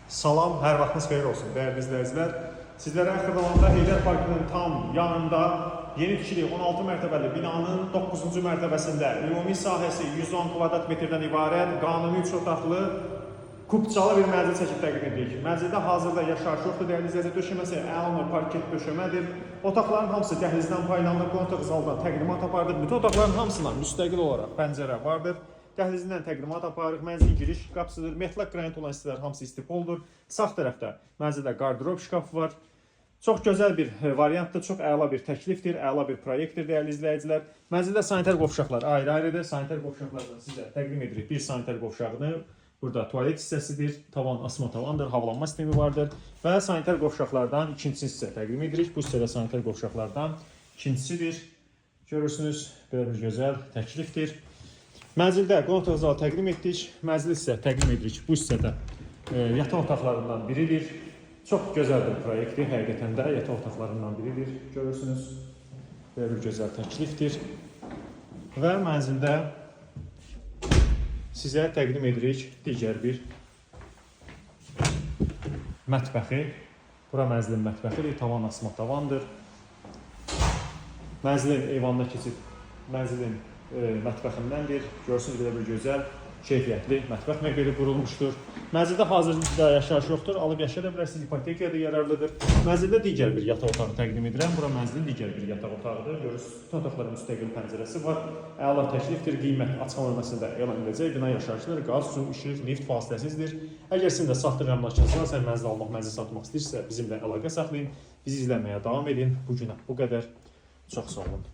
Salam, hər vaxtınız xeyir olsun dəyərli izləyicilər. Sizlərə Xırdalanında Heydər Parkının tam yanında yeni tikili 16 mərtəbəli binanın 9-cu mərtəbəsində ümumi sahəsi 110 kvadrat metrdən ibarət qanuni 3 otaqlı kubçalı bir mənzil çəkib təqdim edirik. Mənzildə hazırda yaşayış yoxdur dəyərli izləyicilər, döşəməsi əlma parket döşəmədir. Otaqların hamısı dəhlizdən paylanır, qonaq zaldan təqdimat aparılır. Bütün otaqların hamısına müstəqil olaraq pəncərə vardır. Dəhlizindən təqdimat aparıq, mənzilin giriş qapısıdır, metlaq qranit olan hissələr hamısı istipoldur. Sağ tərəfdə mənzildə qardırop şkafı var. Çox gözəl bir variantdır, çox əla bir təklifdir, əla bir proyektdir dəyərli izləyicilər. Mənzildə sanitar qovşaqlar ayrı-ayrıdır. Sanitar qovşaqlardan sizə təqdim edirik. Bir sanitar qovşağını, burada tualet hissəsidir, tavan asma tavandır, havalanma sistemi vardır və sanitar qovşaqlardan ikincisi sizə təqdim edirik. Bu hissədə sanitar qovşaqlardan ikincisidir. Görürsünüz, belə bir gözəl təklifdir. Mənzildə qonaq otağı təqdim etdik. Mənzil isə təqdim edirik. Bu hissədə yataq otaqlarından biridir. Çox gözəl bir proyektdir. Həqiqətən də yataq otaqlarından biridir. Görürsünüz, belə bir gözəl təklifdir. Və mənzildə sizə təqdim edirik digər bir mətbəxi. Bura mənzilin mətbəxidir. Tavan asma tavandır. Mənzilin eyvanına keçib mənzilin mətbəxindəndir. Görürsünüz, belə bir gözəl, keyfiyyətli mətbəx mebeli qurulmuşdur. Mənzildə hazırda yaşayış yoxdur, alıb yaşaya bilərsiniz, ipotekaya da yararlıdır. Mənzildə digər bir yataq otağı təqdim edirəm. Bura mənzilin digər bir yataq otağıdır. Görürsünüz, bütün otaqların müstəqil pəncərəsi var. Əla təklifdir, qiymət açıqlama bölməsində elan ediləcək. Bina yaşayışları, qaz, su, işıq, lift fasiləsizdir. Əgər sizin də satdıq əmlakınız varsa, mənzil almaq, mənzil satmaq istəyirsə, bizimlə əlaqə saxlayın. Bizi izləməyə davam edin. Bu günə bu qədər. Çox sağ olun.